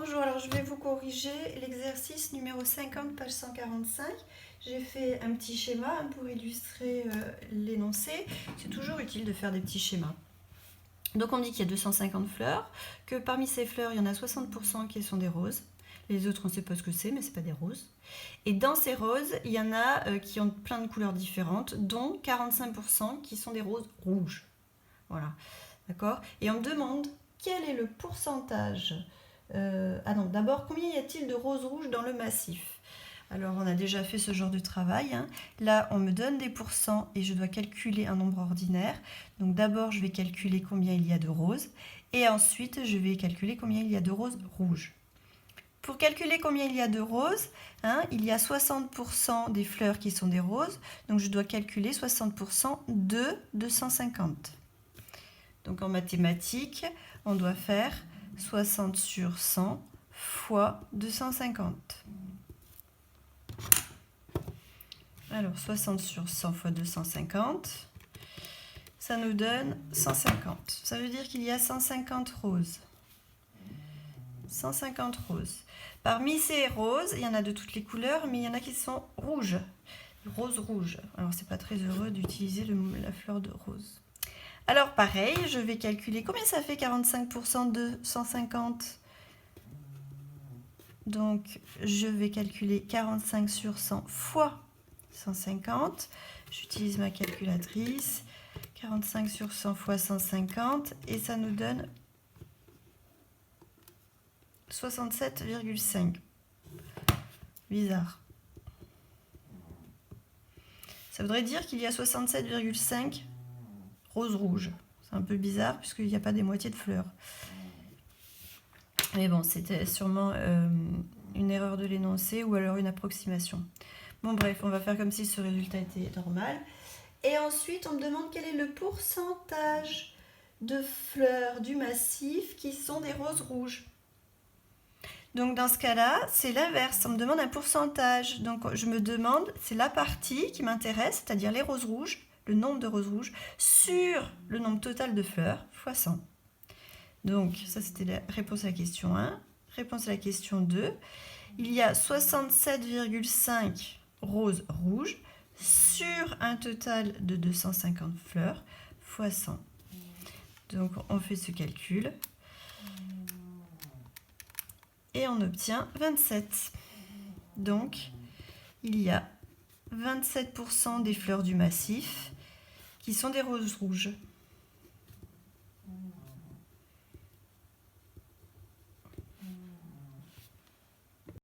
Bonjour, alors je vais vous corriger l'exercice numéro 50, page 145. J'ai fait un petit schéma pour illustrer l'énoncé. C'est toujours utile de faire des petits schémas. Donc on dit qu'il y a 250 fleurs, que parmi ces fleurs, il y en a 60% qui sont des roses. Les autres, on ne sait pas ce que c'est, mais ce n'est pas des roses. Et dans ces roses, il y en a qui ont plein de couleurs différentes, dont 45% qui sont des roses rouges. Voilà, d'accord? Et on me demande quel est le pourcentage d'abord, combien y a-t-il de roses rouges dans le massif? Alors, on a déjà fait ce genre de travail. Là, on me donne des pourcents et je dois calculer un nombre ordinaire. Donc, d'abord, je vais calculer combien il y a de roses. Et ensuite, je vais calculer combien il y a de roses rouges. Pour calculer combien il y a de roses, il y a 60% des fleurs qui sont des roses. Donc, je dois calculer 60% de 250. Donc, en mathématiques, on doit faire 60 sur 100 fois 250. Alors, 60 sur 100 fois 250, ça nous donne 150. Ça veut dire qu'il y a 150 roses. 150 roses. Parmi ces roses, il y en a de toutes les couleurs, mais il y en a qui sont rouges. Rose rouge. Alors, c'est pas très heureux d'utiliser la fleur de rose. Alors, pareil, je vais calculer combien ça fait 45% de 150. Donc, je vais calculer 45 sur 100 fois 150. J'utilise ma calculatrice. 45 sur 100 fois 150. Et ça nous donne 67,5. Bizarre. Ça voudrait dire qu'il y a 67,5 roses rouges. C'est un peu bizarre puisqu'il n'y a pas des moitiés de fleurs. Mais bon, c'était sûrement une erreur de l'énoncé ou alors une approximation. Bon bref, on va faire comme si ce résultat était normal. Et ensuite, on me demande quel est le pourcentage de fleurs du massif qui sont des roses rouges. Donc dans ce cas-là, c'est l'inverse. On me demande un pourcentage. Donc je me demande, c'est la partie qui m'intéresse, c'est-à-dire les roses rouges, le nombre de roses rouges, sur le nombre total de fleurs, fois 100. Donc, ça, c'était la réponse à la question 1. Réponse à la question 2. Il y a 67,5 roses rouges sur un total de 250 fleurs fois 100. Donc, on fait ce calcul. Et on obtient 27. Donc, il y a 27% des fleurs du massif qui sont des roses rouges.